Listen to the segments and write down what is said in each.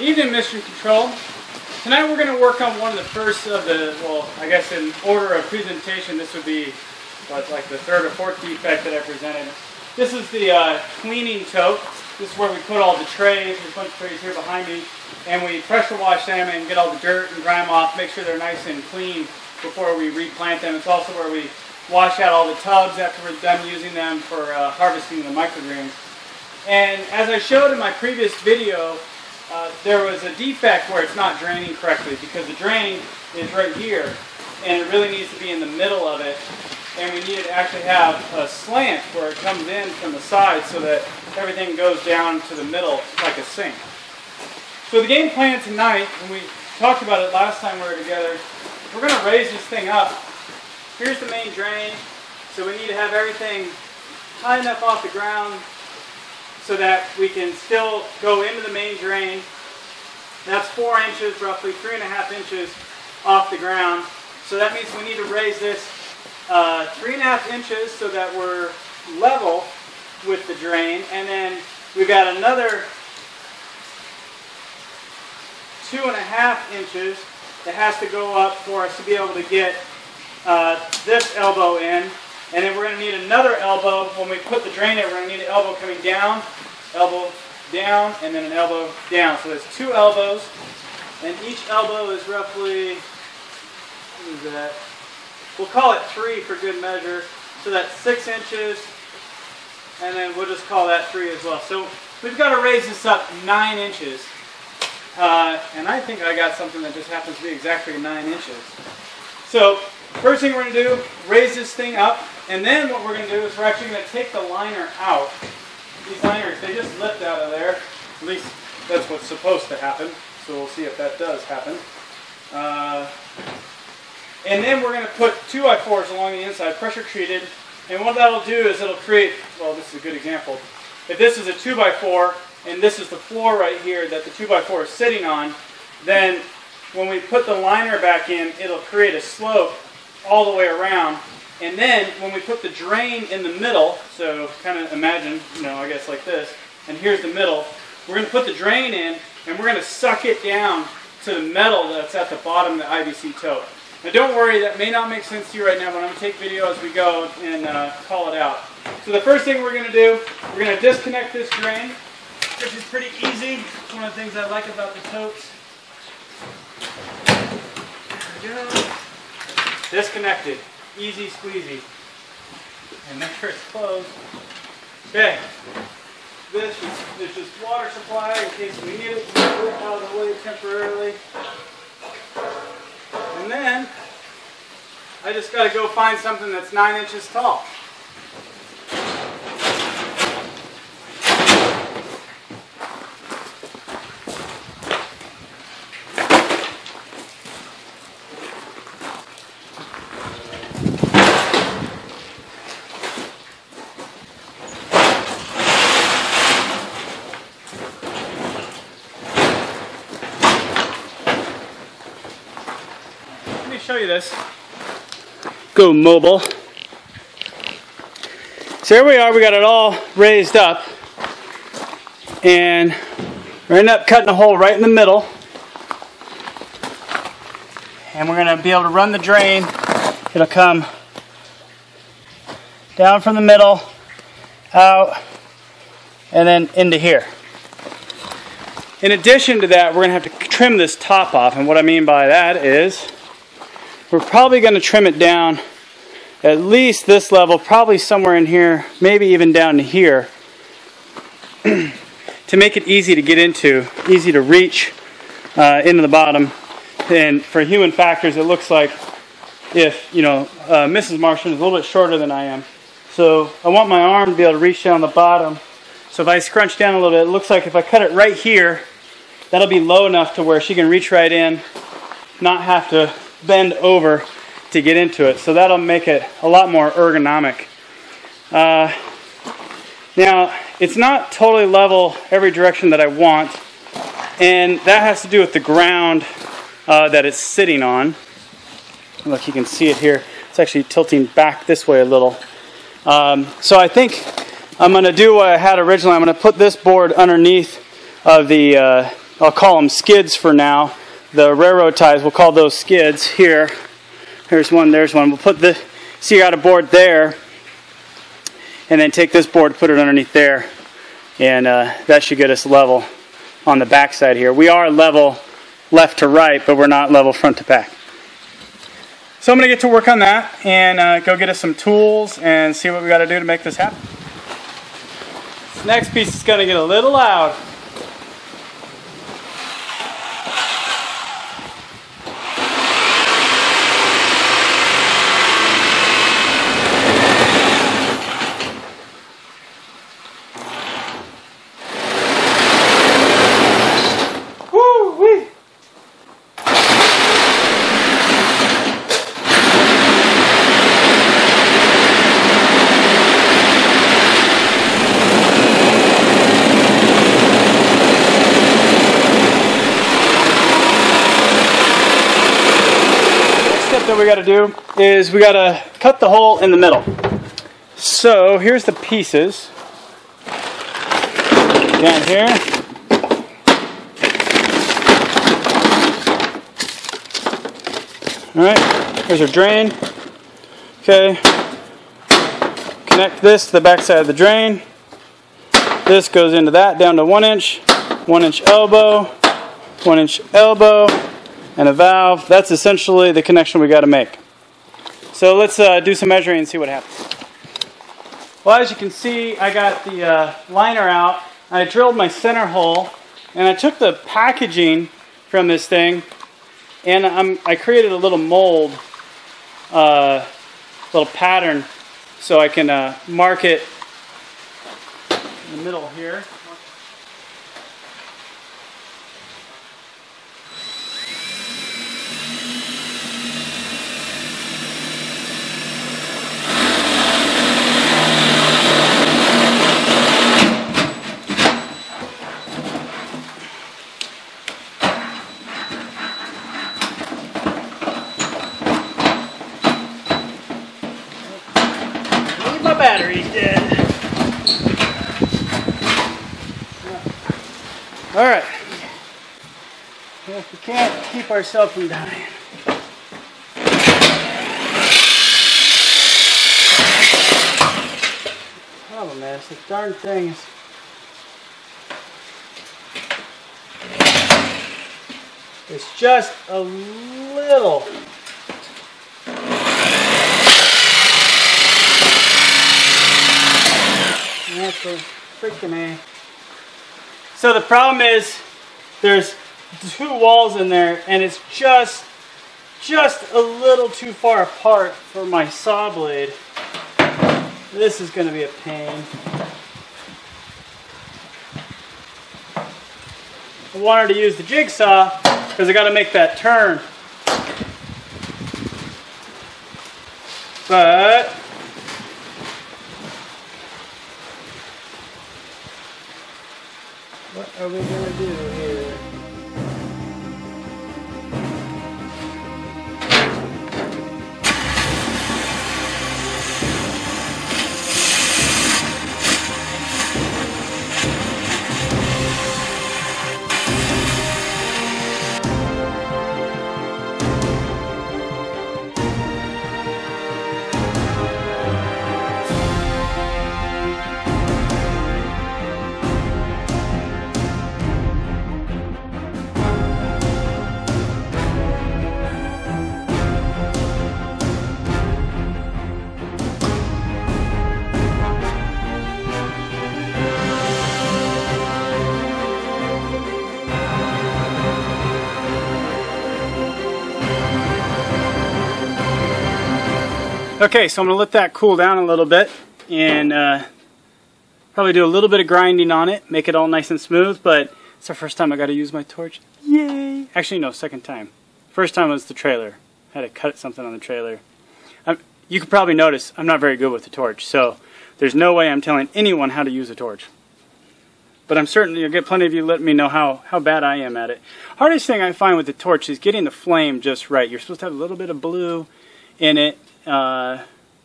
Evening, Mission Control. Tonight we're going to work on one of the first of the, well, I guess in order of presentation, this would be like the third or fourth defect that I presented. This is the cleaning tote. This is where we put all the trays. There's a bunch of trays here behind me. And we pressure wash them and get all the dirt and grime off, make sure they're nice and clean before we replant them. It's also where we wash out all the tubs after we're done using them for harvesting the microgreens. And as I showed in my previous video, there was a defect where it's not draining correctly because the drain is right here and it really needs to be in the middle of it, and we need to actually have a slant where it comes in from the side so that everything goes down to the middle like a sink. So the game plan tonight, when we talked about it last time we were together, we're going to raise this thing up. Here's the main drain, so we need to have everything high enough off the ground so that we can still go into the main drain. That's 4 inches, roughly 3.5 inches off the ground. So that means we need to raise this 3.5 inches so that we're level with the drain. And then we've got another 2.5 inches that has to go up for us to be able to get this elbow in. And then we're going to need another elbow. When we put the drain in, we're going to need an elbow coming down, elbow down, and then an elbow down. So there's 2 elbows, and each elbow is roughly, what is that? We'll call it 3 for good measure. So that's 6 inches, and then we'll just call that 3 as well. So we've got to raise this up 9 inches. And I think I got something that just happens to be exactly 9 inches. So first thing we're going to do, raise this thing up, and then what we're going to do is we're actually going to take the liner out. These liners, they just lift out of there. At least that's what's supposed to happen. So we'll see if that does happen. And then we're going to put 2x4s along the inside, pressure treated. And what that'll do is it'll create, well, this is a good example. If this is a 2x4 and this is the floor right here that the 2x4 is sitting on, then when we put the liner back in, it'll create a slope all the way around. And then when we put the drain in the middle, so kind of imagine, I guess like this, and here's the middle, we're going to put the drain in and we're going to suck it down to the metal that's at the bottom of the IBC tote. Now don't worry, that may not make sense to you right now, but I'm going to take video as we go and call it out. So the first thing we're going to do, we're going to disconnect this drain, which is pretty easy. It's one of the things I like about the totes. There we go. Disconnected. Easy squeezy. And make sure it's closed. Okay. This is just water supply in case we need it. Move it out of the way temporarily. And then I just got to go find something that's 9 inches tall. Show you this. Go mobile. So here we are, we got it all raised up, and we're end up cutting a hole right in the middle, and we're going to be able to run the drain. It'll come down from the middle, out, and then into here. In addition to that, we're going to have to trim this top off, and what I mean by that is we're probably going to trim it down at least this level, probably somewhere in here, maybe even down to here, to make it easy to get into, easy to reach into the bottom. And for human factors, it looks like if, Mrs. Martian is a little bit shorter than I am. So I want my arm to be able to reach down the bottom. So if I scrunch down a little bit, it looks like if I cut it right here, that'll be low enough to where she can reach right in, not have to bend over to get into it. So that'll make it a lot more ergonomic. Now, it's not totally level every direction that I want, and that has to do with the ground that it's sitting on. Look, you can see it here. It's actually tilting back this way a little. So I think I'm going to do what I had originally. I'm going to put this board underneath of the I'll call them skids for now. The railroad ties, we'll call those skids here. There's one, there's one. We'll put the, so you got a board there, and then take this board, put it underneath there, and that should get us level on the back side here. We are level left to right, but we're not level front to back. So I'm going to get to work on that and go get us some tools and see what we got to do to make this happen. This next piece is going to get a little loud. That we got to do is we got to cut the hole in the middle. So here's the pieces down here. All right, here's our drain. Okay, connect this to the back side of the drain. This goes into that down to 1 inch, 1 inch elbow, 1 inch elbow, and a valve. That's essentially the connection we got to make. So let's do some measuring and see what happens. Well, as you can see, I got the liner out. I drilled my center hole, and I took the packaging from this thing, and I created a little mold, little pattern, so I can mark it in the middle here. My battery's dead. Alright. Well, if we can't keep ourselves from dying. The problem is, this darn thing is just a little. That's a freaking A. So the problem is there's 2 walls in there, and it's just a little too far apart for my saw blade. This is going to be a pain. I wanted to use the jigsaw because I got to make that turn. But what are we going to do here? Okay, so I'm going to let that cool down a little bit and probably do a little bit of grinding on it, make it all nice and smooth, but it's the first time I got to use my torch. Yay! Actually, no, second time. First time was the trailer. I had to cut something on the trailer. You can probably notice I'm not very good with the torch, so there's no way I'm telling anyone how to use a torch. But I'm certain you'll get plenty of you letting me know how bad I am at it. Hardest thing I find with the torch is getting the flame just right. You're supposed to have a little bit of blue in it.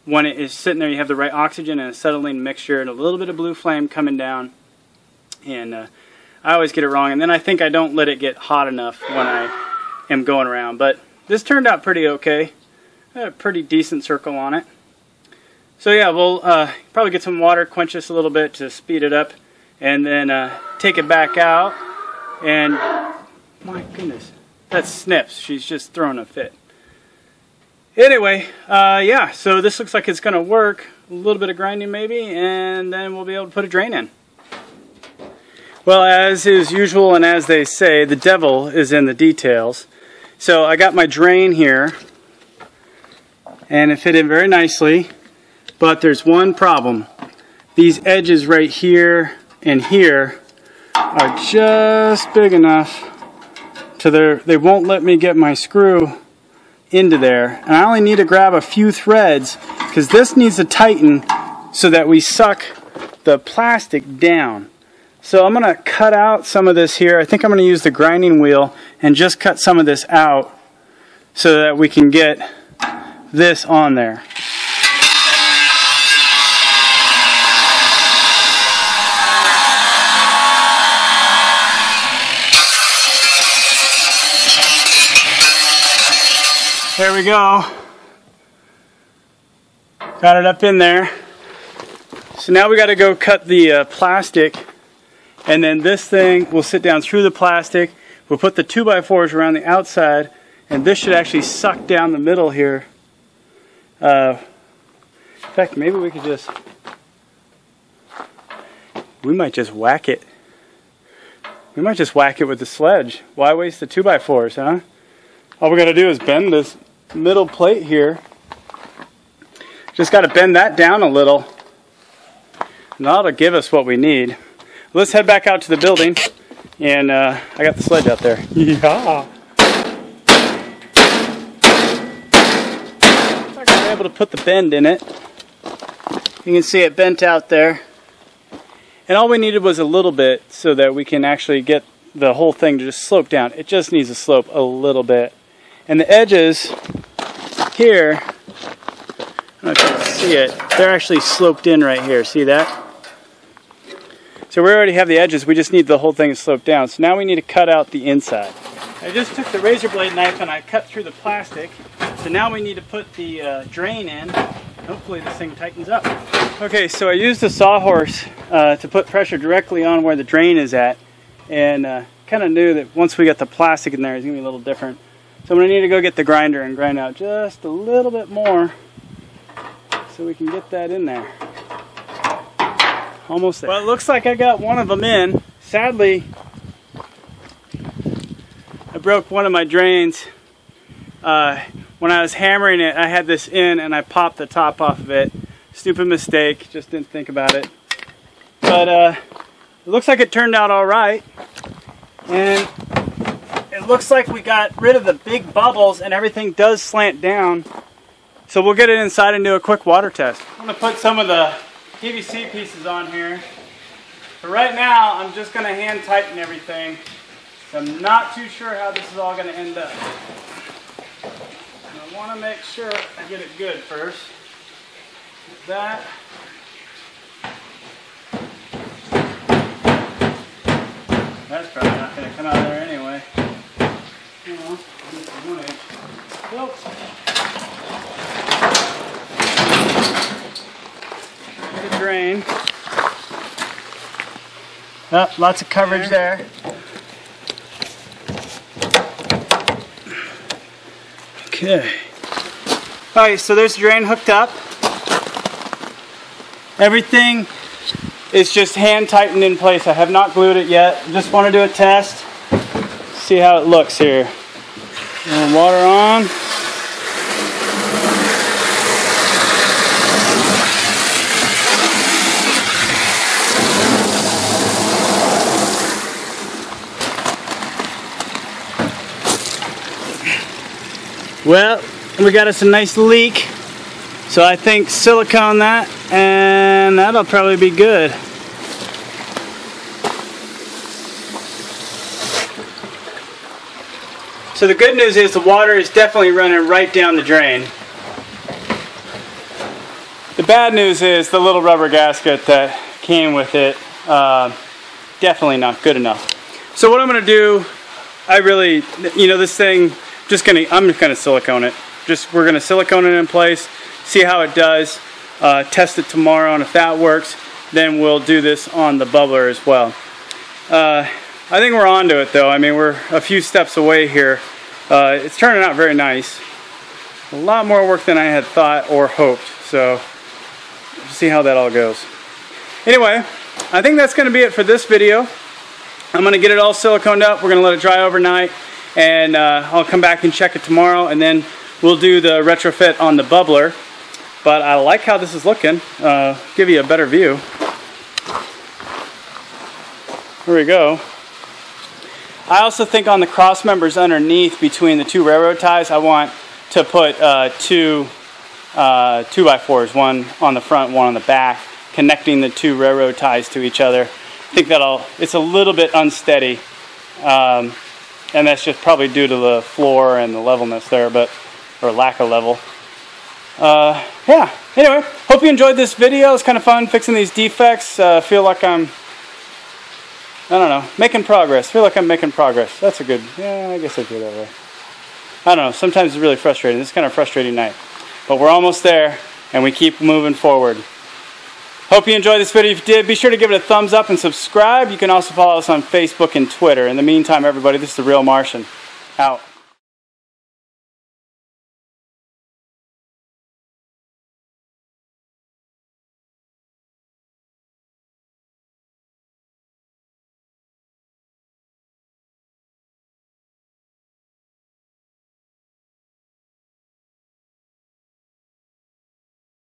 When it is sitting there, you have the right oxygen and acetylene mixture and a little bit of blue flame coming down. And I always get it wrong, and then I think I don't let it get hot enough when I am going around. But this turned out pretty okay. I had a pretty decent circle on it. So yeah, we'll probably get some water, quench this a little bit to speed it up, and then take it back out. And my goodness, that's Snips. She's just throwing a fit. Anyway, yeah, so this looks like it's going to work. A little bit of grinding maybe, and then we'll be able to put a drain in. Well, as is usual and as they say, the devil is in the details. So I got my drain here, and it fit in very nicely, but there's one problem. These edges right here and here are just big enough to they won't let me get my screw into there, and I only need to grab a few threads because this needs to tighten so that we suck the plastic down. So I'm going to cut out some of this here. I think I'm going to use the grinding wheel and just cut some of this out so that we can get this on there. There we go. Got it up in there. So now we got to go cut the plastic, and then this thing will sit down through the plastic. We'll put the 2x4s around the outside, and this should actually suck down the middle here. In fact, maybe we could just, we might just whack it. We might just whack it with the sledge. Why waste the 2x4s, huh? All we got to do is bend this middle plate here. Just got to bend that down a little, and that'll give us what we need. Let's head back out to the building, and I got the sledge out there. Yeah. I'm not able to put the bend in it. You can see it bent out there, and all we needed was a little bit so that we can actually get the whole thing to just slope down. It just needs to slope a little bit. And the edges here, I don't know if you can see it, they're actually sloped in right here. See that? So we already have the edges, we just need the whole thing to slope down. So now we need to cut out the inside. I just took the razor blade knife and I cut through the plastic. So now we need to put the drain in. Hopefully this thing tightens up. Okay, so I used the sawhorse to put pressure directly on where the drain is at. And kind of knew that once we got the plastic in there, it's going to be a little different. So I'm going to need to go get the grinder and grind out just a little bit more so we can get that in there. Almost there. Well, it looks like I got one of them in. Sadly, I broke one of my drains. When I was hammering it, I had this in and I popped the top off of it. Stupid mistake, just didn't think about it. But it looks like it turned out all right. And it looks like we got rid of the big bubbles and everything does slant down. So we'll get it inside and do a quick water test. I'm going to put some of the PVC pieces on here. But right now I'm just going to hand tighten everything. So I'm not too sure how this is all going to end up. And I want to make sure I get it good first. Like that. That's probably not going to come out of there anyway. You know, oops. The drain. Oh, lots of coverage there. Okay. Alright, so there's the drain hooked up. Everything is just hand tightened in place. I have not glued it yet. Just want to do a test. See how it looks here. Water on. Well, we got us a nice leak. So I think silicone that, and that'll probably be good. So the good news is the water is definitely running right down the drain. The bad news is the little rubber gasket that came with it, definitely not good enough. So what I'm going to do, this thing, I'm just going to silicone it. We're going to silicone it in place, see how it does, test it tomorrow, and if that works, then we'll do this on the bubbler as well. I think we're onto it though. I mean, we're a few steps away here. It's turning out very nice. A lot more work than I had thought or hoped, so we'll see how that all goes. Anyway, I think that's going to be it for this video. I'm going to get it all siliconed up. We're going to let it dry overnight, and I'll come back and check it tomorrow, and then we'll do the retrofit on the bubbler. But I like how this is looking. Give you a better view. Here we go. I also think on the cross members underneath between the two railroad ties, I want to put two 2x4s, one on the front, one on the back, connecting the two railroad ties to each other. I think it's a little bit unsteady, and that's just probably due to the floor and the levelness there, or lack of level. Yeah, anyway, hope you enjoyed this video. It's kind of fun fixing these defects. Feel like I'm making progress. Feel like I'm making progress. That's a good, yeah, I guess I'd do it that way. I don't know, sometimes it's really frustrating. It's kind of a frustrating night. But we're almost there, and we keep moving forward. Hope you enjoyed this video. If you did, be sure to give it a thumbs up and subscribe. You can also follow us on Facebook and Twitter. In the meantime, everybody, this is The Real Martian. Out.